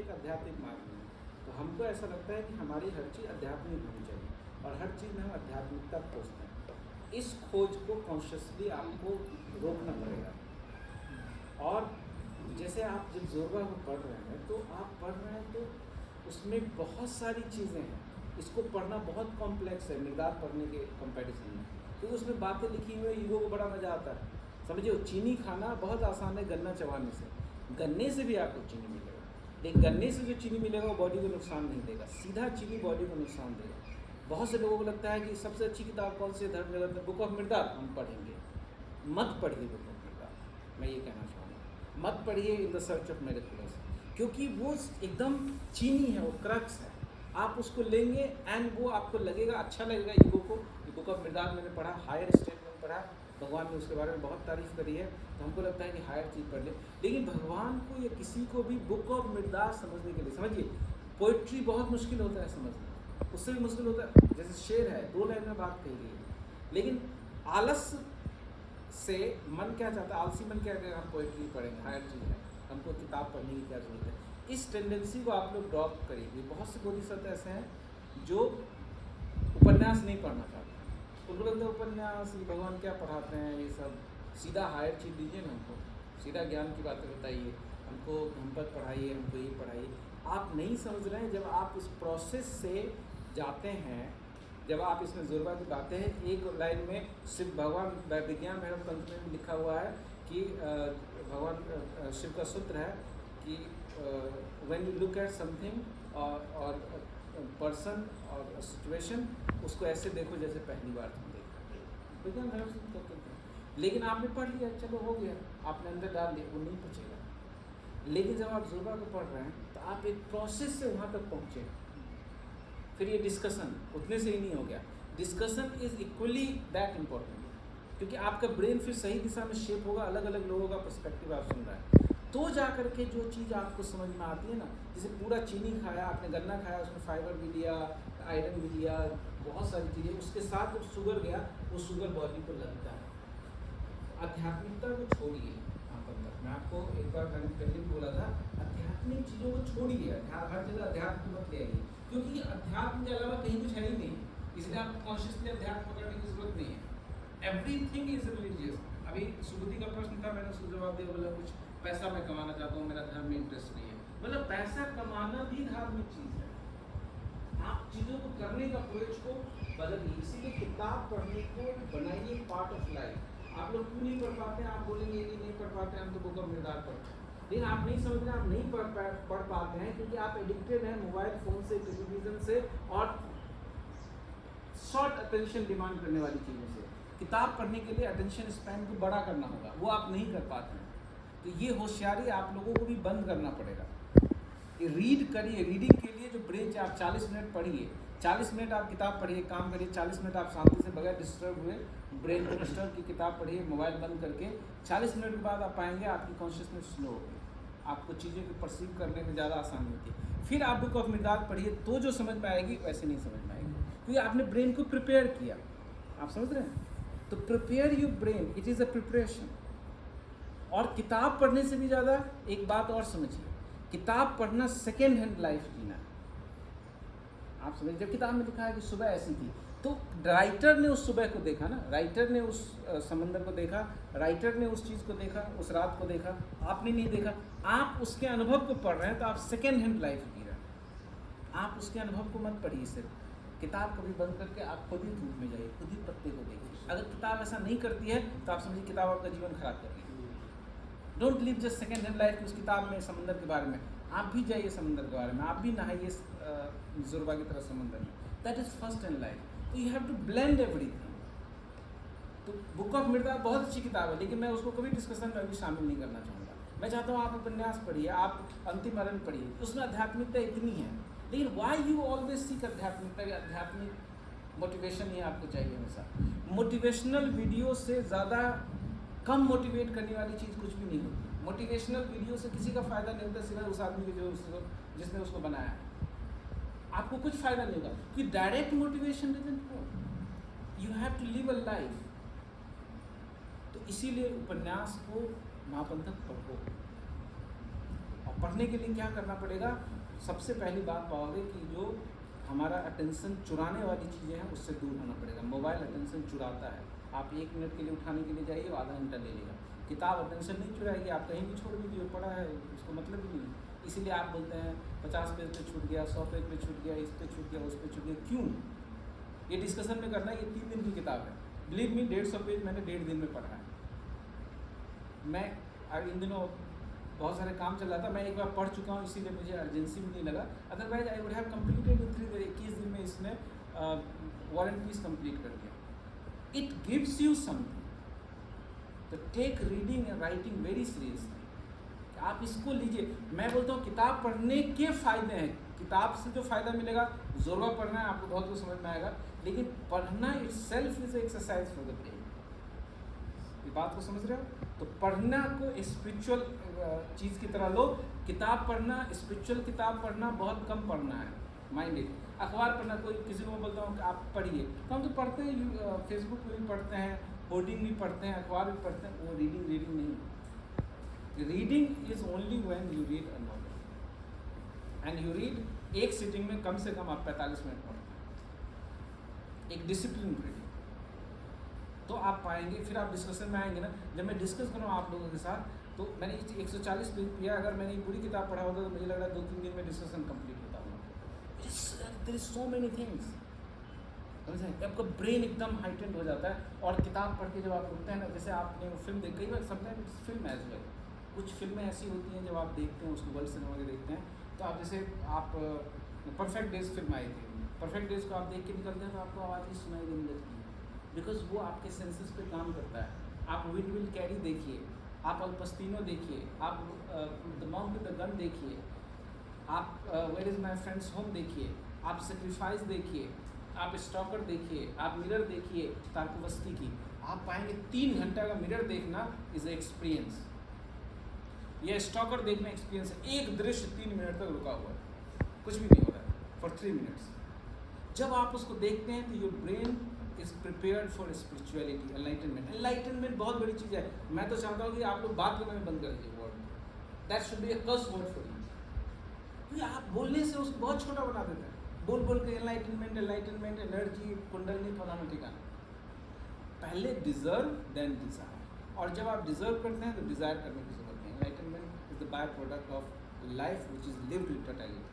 एक आध्यात्मिक मार्ग में। तो हमको ऐसा लगता है कि हमारी हर चीज़ आध्यात्मिक होनी चाहिए और हर चीज़ में हम आध्यात्मिकता खोजते हैं। इस खोज को कॉन्शियसली आपको रोकना पड़ेगा। और जैसे आप जब ज़ोरबा को पढ़ रहे हैं तो आप पढ़ रहे हैं तो उसमें बहुत सारी चीज़ें हैं। इसको पढ़ना बहुत कॉम्प्लेक्स है मिर्दाद पढ़ने के कंपैरिजन में, क्योंकि उसमें बातें लिखी हुई है। ईगो को बड़ा मज़ा आता है। समझिए, चीनी खाना बहुत आसान है गन्ना चबाने से। गन्ने से भी आपको चीनी मिलेगा, लेकिन गन्ने से जो चीनी मिलेगा वो बॉडी को नुकसान नहीं देगा, सीधा चीनी बॉडी को नुकसान देगा। बहुत से लोगों को लगता है कि सबसे अच्छी किताब कौन सी है धर्म जगत में, बुक ऑफ मिर्दाद हम पढ़ेंगे। मत पढ़िए बुक ऑफ मिर्दाद, मैं ये कहना चाहूँगा। मत पढ़िए in the search of miracles, क्योंकि वो एकदम चीनी है, वो क्रक्स है। आप उसको लेंगे एंड वो आपको लगेगा, अच्छा लगेगा ईगो को। बुक ऑफ मिर्दाद मैंने पढ़ा, हायर स्टेट में पढ़ा, भगवान ने उसके बारे में बहुत तारीफ़ करी है, तो हमको लगता है कि हायर चीज़ पढ़ ले। लेकिन भगवान को या किसी को भी बुक ऑफ मिर्दाद समझने के लिए, समझिए पोइट्री बहुत मुश्किल होता है समझना, उससे भी मुश्किल होता है। जैसे शेर है, 2 लाइन में बात कही गई है, लेकिन आलस से मन क्या चाहता है, आलसी मन क्या कहता है, हम पोइट्री पढ़ेंगे, हायर चीज़ है, हमको किताब पढ़ने की क्या ज़रूरत है। इस टेंडेंसी को आप लोग ड्रॉप करिए। बहुत से बोधिसत्व ऐसे हैं जो उपन्यास नहीं पढ़ना चाहते, उनको लगता है उपन्यास भगवान क्या पढ़ाते हैं ये सब, सीधा हायर चीज़ दीजिए ना हमको, सीधा ज्ञान की बातें बताइए हमको, धम्पद पढ़ाइए, हमको ये पढ़ाइए। आप नहीं समझ रहे हैं, जब आप इस प्रोसेस से जाते हैं, जब आप इसमें ज़ोरबा की बातें हैं, एक लाइन में सिर्फ भगवान विज्ञान भैरव तंत्र में लिखा हुआ है कि भगवान शिव का सूत्र है कि when you look at something और पर्सन और सिचुएशन, उसको ऐसे देखो जैसे पहली बार तुम देखो। विज्ञान भैरव तंत्र कहते हैं। लेकिन आपने पढ़ लिया, चलो हो गया, आपने अंदर डाल दिया, वो नहीं पहुँचेगा। लेकिन जब आप ज़ोरबा को पढ़ रहे हैं तो आप एक प्रोसेस से वहाँ तक पहुँचे। फिर ये डिस्कशन उतने से ही नहीं हो गया, discussion is equally that important, क्योंकि आपका ब्रेन फिर सही दिशा में शेप होगा, अलग अलग लोगों का पर्सपेक्टिव आप सुन रहे हैं, तो जा करके जो चीज़ आपको समझ में आती है ना। जैसे पूरा चीनी खाया आपने, गन्ना खाया, उसमें फाइबर भी लिया, आयरन भी लिया, बहुत सारी चीज़ें, उसके साथ जब शुगर गया, वो शुगर बॉडी को लगता है। आध्यात्मिकता को छोड़िए। मैं आपको एक बार मैंने पहले भी बोला था, आध्यात्मिक चीज़ों को छोड़िए, हर जगह अध्यात्म मत ले आइए, क्योंकि अध्यात्म के अलावा कहीं कुछ है ही नहीं, इसलिए आपको कॉन्शियसली अध्यात्म पकड़ने की जरूरत नहीं है। Everything is religious. अभी सुबुद्धि का प्रश्न था, मैंने उसको जवाब दिया, बोला कुछ पैसा मैं कमाना चाहता हूँ, मेरा धर्म में इंटरेस्ट नहीं है। मतलब पैसा कमाना भी धार्मिक चीज़ है। आप चीज़ों को करने का अप्रोच को बदलिए, इसीलिए किताब पढ़ने को बनाइए पार्ट ऑफ लाइफ। आप लोग क्यों नहीं पढ़ पाते हैं, आप बोलेंगे ये नहीं पढ़ पाते हैं, हम तो बुक ऑफ मिर्दाद पढ़ते हैं, लेकिन आप नहीं समझ रहे, आप नहीं पढ़ पाते हैं क्योंकि आप एडिक्टेड हैं मोबाइल फ़ोन से, टेलीविज़न से और शॉर्ट अटेंशन डिमांड करने वाली चीज़ों से। किताब पढ़ने के लिए अटेंशन स्पैन को बड़ा करना होगा, वो आप नहीं कर पाते हैं। तो ये होशियारी आप लोगों को भी बंद करना पड़ेगा कि रीड करिए। रीडिंग के लिए जो ब्रेन आप 40 मिनट पढ़िए, 40 मिनट आप किताब पढ़िए, काम करिए, 40 मिनट आप शांति से बगैर डिस्टर्ब हुए ब्रेन को डिस्टर्ब की किताब पढ़िए, मोबाइल बंद करके। 40 मिनट के बाद आप पाएंगे आपकी कॉन्शियसनेस स्लो होगी, आपको चीज़ों को परसीव करने में ज़्यादा आसानी होती है। फिर आप बुक ऑफ मिर्दाद पढ़िए, तो जो समझ में आएगी वैसे नहीं समझ में आएगी, क्योंकि आपने ब्रेन को प्रिपेयर किया। आप समझ रहे हैं? तो prepare your brain, it is a preparation. और किताब पढ़ने से भी ज़्यादा एक बात और समझिए, किताब पढ़ना सेकेंड हैंड लाइफ जीना। आप समझिए, जब किताब में लिखा है कि सुबह ऐसी थी, तो राइटर ने उस सुबह को देखा ना, राइटर ने उस समंदर को देखा, राइटर ने उस चीज़ को देखा, उस रात को देखा, आपने नहीं देखा। आप उसके अनुभव को पढ़ रहे हैं, तो आप सेकेंड हैंड लाइफ जी रहे हैं। आप उसके अनुभव को मत पढ़िए, सिर्फ किताब कभी बंद करके आप खुद ही धूप में जाइए, खुद ही पत्ते को देखिए। अगर किताब ऐसा नहीं करती है तो आप समझिए किताब आपका जीवन खराब कर रही है। Don't live just second hand life. उस किताब में समंदर के बारे में आप भी जाइए, समंदर के बारे में आप भी नहाइए ज़ोरबा की तरह समंदर में। That is first in life. तो you have to blend everything. तो बुक ऑफ मिर्दाद बहुत अच्छी किताब है, लेकिन मैं उसको कभी डिस्कशन में भी शामिल नहीं करना चाहूँगा। मैं चाहता हूँ आप उपन्यास पढ़िए, आप अंतिम अरण पढ़िए, उसमें आध्यात्मिकता इतनी है। लेकिन वाई यू ऑलवेज सीक आध्यात्मिकता? आध्यात्मिक मोटिवेशन ही आपको चाहिए हमेशा। मोटिवेशनल वीडियो से ज़्यादा कम मोटिवेट करने वाली चीज़ कुछ भी नहीं होती। मोटिवेशनल वीडियो से किसी का फ़ायदा नहीं होता, सिर्फ उस आदमी के जो जिसने उसको बनाया है। आपको कुछ फ़ायदा नहीं होगा, कि direct motivation doesn't work. You have to live a life. तो इसीलिए उपन्यास को महापंथक पढ़ो और पढ़ने के लिए क्या करना पड़ेगा? सबसे पहली बात पाओगे कि जो हमारा अटेंशन चुराने वाली चीज़ें हैं उससे दूर होना पड़ेगा। मोबाइल अटेंशन चुराता है, आप 1 मिनट के लिए उठाने के लिए जाइए, वो आधा घंटा ले लेगा। किताब अटेंशन नहीं चुराएगी, आप कहीं भी छोड़ दीजिए, पढ़ा है उसको मतलब ही नहीं। इसीलिए आप बोलते हैं 50 पेज पे छूट गया, 100 पेज पे छूट गया, इस पे छूट गया, उस पे छूट गया। क्यों? ये डिस्कशन में करना है। ये 3 दिन की किताब है, बिलीव मी 150 पेज मैंने 1.5 दिन में पढ़ा है। मैं इन दिनों बहुत सारे काम चल रहा था, मैं एक बार पढ़ चुका हूँ, इसीलिए मुझे अर्जेंसी भी नहीं लगा। Otherwise I would have completed in 21 दिन में इसने वॉर एंड पीस कंप्लीट कर दिया। इट गिव्स यू समथिंग, तो take reading and writing very seriously. आप इसको लीजिए। मैं बोलता हूँ किताब पढ़ने के फ़ायदे हैं। किताब से जो फ़ायदा मिलेगा, ज़ोरवा पढ़ना है आपको बहुत कुछ समझ में आएगा, लेकिन पढ़ना itself is exercise for the brain. ये बात को समझ रहे हो? तो पढ़ना को स्पिरिचुअल चीज़ की तरह लो। किताब पढ़ना, स्पिरिचुअल किताब पढ़ना बहुत कम पढ़ना है, माइंड इट। अखबार पढ़ना, कोई किसी को बोलता हूँ कि आप पढ़िए, तो हम तो पढ़ते हैं, फेसबुक पे भी पढ़ते हैं, होर्डिंग भी पढ़ते हैं, अखबार भी पढ़ते हैं, वो रीडिंग नहीं। Reading is only when you read a novel and you read एक सिटिंग में कम से कम आप 45 मिनट पढ़ते हैं, एक डिसिप्लिन रीडिंग, तो आप पाएंगे। फिर आप डिस्कशन में आएंगे ना। जब मैं डिस्कस करूँ आप लोगों के साथ, तो मैंने 140 पेज किया, अगर मैंने पूरी किताब पढ़ा होता तो मुझे लग रहा है 2-3 दिन में डिस्कशन कंप्लीट होता होगा। There is so many things, समझे? आपका ब्रेन एकदम हाइटेंड हो जाता है। और किताब पढ़ के जब आप उठते हैं ना, जैसे आपने वो फिल्म देखी, कई बार समटाइम्स फिल्म एज वेल, कुछ फिल्में ऐसी होती हैं जब आप देखते हैं उसको, वर्ल्ड सिनेमा के देखते हैं, तो आप जैसे आप परफेक्ट डेज फिल्म आई थी, परफेक्ट डेज को आप देख के निकलते हैं तो आपको आवाज़ ही सुनाई देने लगती है, बिकॉज वो आपके सेंसेस पे काम करता है। आप विंड विल कैरी देखिए, आप अल्पस्तीनो देखिए, आप the monk with the gun देखिए, आप where is my friends home देखिए, आप सेक्रीफाइस देखिए, आप स्टॉकर देखिए, आप मिरर देखिए तारकुवस्की की। आप पाएंगे 3 घंटा का मिरर देखना इज ए एक्सपीरियंस। यह स्टॉकर देखना एक्सपीरियंस है। एक दृश्य 3 मिनट तक रुका हुआ है, कुछ भी नहीं हो रहा है, फॉर 3 मिनट्स। जब आप उसको देखते हैं तो your brain is prepared for spirituality, enlightenment. Enlightenment बहुत बड़ी चीज़ है। मैं तो चाहता हूँ कि आप लोग बात करने में बंद कर दीजिए word, that should be a curse word for you. क्योंकि आप बोलने से उसको बहुत छोटा बना देते हैं, बोल बोल के एनलाइटनमेंट, एनर्जी, कुंडलनी, फलाना ठिकाना। पहले डिजर्व देन डिजायर, और जब आप डिजर्व करते हैं तो डिजायर करने की जरूरत नहीं। Enlightenment is the by product of life which is lived in totality.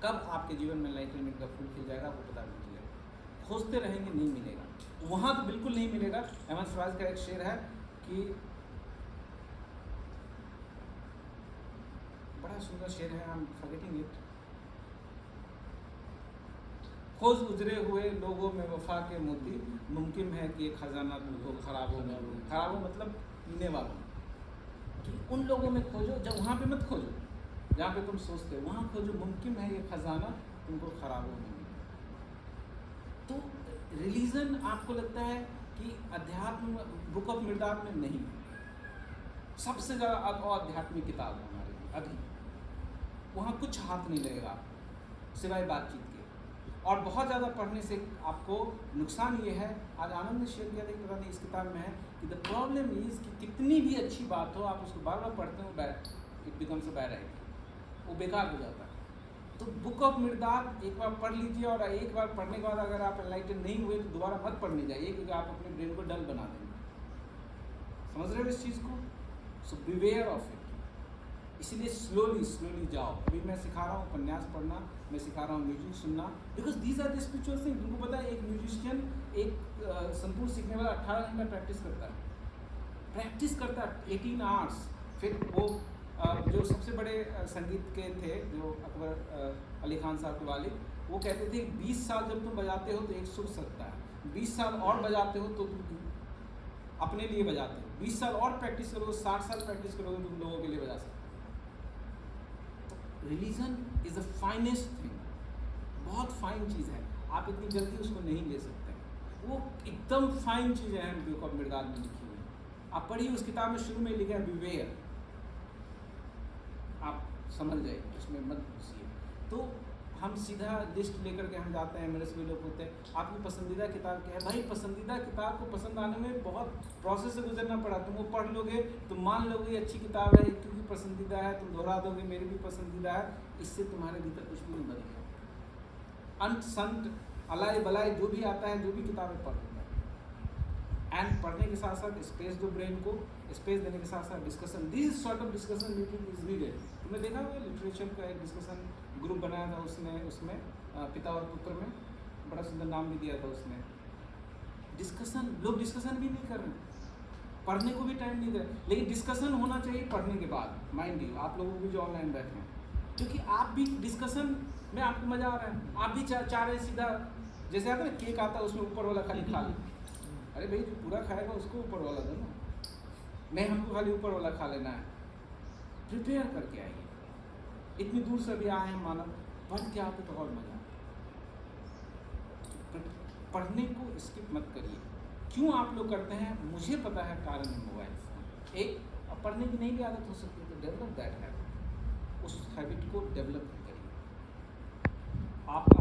कब आपके जीवन में एनलाइटनमेंट का फूल खिल जाएगा आपको पता नहीं चलेगा। खोजते रहेंगे, नहीं मिलेगा, वहाँ तो बिल्कुल नहीं मिलेगा। अहमद फराज का एक शेर है कि बड़ा सुंदर शेर है, आई एम फॉरगेटिंग इट। खोज उजरे हुए लोगों में वफा के मोती, मुमकिन है कि ये खजाना तुमको खराबों में हो। खराबों मतलब पीने वालों, कि उन लोगों में खोजो, जब वहाँ पे मत खोजो जहाँ पे तुम सोचते हो, वहाँ खोजो, मुमकिन है ये खजाना तुमको खराबों में मिले। तो रिलीजन आपको लगता है कि अध्यात्म बुक ऑफ मिर्दाद में नहीं, सबसे ज़्यादा आध्यात्मिक किताब है हमारे लिए अभी, वहाँ कुछ हाथ नहीं लगेगा सिवाय बातचीत के। और बहुत ज़्यादा पढ़ने से आपको नुकसान ये है, आज आनंद ने शेयर किया था, पता नहीं इस किताब में है, कि द प्रॉब्लम इज़ कि कितनी भी अच्छी बात हो, आप उसको बार बार पढ़ते हो, it becomes a bad idea, वो बेकार हो जाता है। तो बुक ऑफ मिर्दाद एक बार पढ़ लीजिए, और एक बार पढ़ने के बाद अगर आप एनलाइटन नहीं हुए तो दोबारा मत पढ़ने जाइए, क्योंकि आप अपने ब्रेन को डल बना देंगे। समझ रहे हो इस चीज़ को? सो बिवेयर ऑफ इट। इसीलिए स्लोली जाओ। अभी मैं सिखा रहा हूँ उपन्यास पढ़ना, मैं सिखा रहा हूँ म्यूजिक सुनना, because these are the spiritual thing. तुमको पता है एक म्यूजिशियन, एक संतूर सीखने वाला 18 घंटा प्रैक्टिस करता है 18 आवर्स। फिर वो जो सबसे बड़े संगीत के थे, जो अकबर अली खान साहब के वाले, वो कहते थे 20 साल जब तुम बजाते हो तो एक सुर सकता है, 20 साल और बजाते हो तो तुम अपने लिए बजाते हो, 20 साल और प्रैक्टिस करोगे, 60 साल प्रैक्टिस करोगे तो तुम लोगों के लिए बजा सकते हो। Religion is the finest thing, बहुत फाइन चीज़ है, आप इतनी जल्दी उसको नहीं ले सकते। वो एकदम फाइन चीज़ें हैं बुक ऑफ मिर्दाद में लिखी हुई। आप पढ़िए, उस किताब में शुरू में लिखा है बिवेयर, आप समझ जाइए, उसमें मत घुसिए। तो हम सीधा लिस्ट लेकर के हम जाते हैं, मेरे से भी लोग होते हैं आपकी पसंदीदा किताब क्या है। भाई पसंदीदा किताब को पसंद आने में बहुत प्रोसेस से गुजरना पड़ा। तुम वो पढ़ लोगे, तुम मान लोगे ये अच्छी किताब है क्योंकि पसंदीदा है, तुम दोहरा दोगे मेरी भी पसंदीदा है, इससे तुम्हारे भीतर कुछ भी नहीं बनेगा। अंत संत अलाय बलाय जो भी आता है, जो भी किताबें पढ़ लो, एंड पढ़ने के साथ साथ स्पेस दो ब्रेन को, स्पेस देने के साथ साथ discussion, this sort of discussion meeting is needed. तुमने देखा होगा लिटरेचर का एक डिस्कशन ग्रुप बनाया था, उसमें पिता और पुत्र में बड़ा सुंदर नाम भी दिया था उसने। डिस्कशन, लोग डिस्कशन भी नहीं कर रहे, पढ़ने को भी टाइम नहीं दे रहे, लेकिन डिस्कशन होना चाहिए पढ़ने के बाद। माइंड यू, आप लोगों को भी जो ऑनलाइन बैठे हैं, क्योंकि आप भी डिस्कशन में आपको मजा आ रहा है, आप भी चाह रहे सीधा, जैसे आता है ना केक आता है उसमें ऊपर वाला खाली खा लो, अरे भाई जो पूरा खाएगा उसको ऊपर वाला दो ना, नहीं हमको खाली ऊपर वाला खा लेना है। प्रिपेयर करके आइए, इतनी दूर से भी आए हैं मानव, पढ़ के आते तो और मजा। पढ़ने को स्किप मत करिए। क्यों आप लोग करते हैं मुझे पता है, कारण है मोबाइल फोन। एक पढ़ने की नहीं भी आदत हो सकती है तो डेवलप दैट हैबिट, उस हैबिट को डेवलप करिए। आपका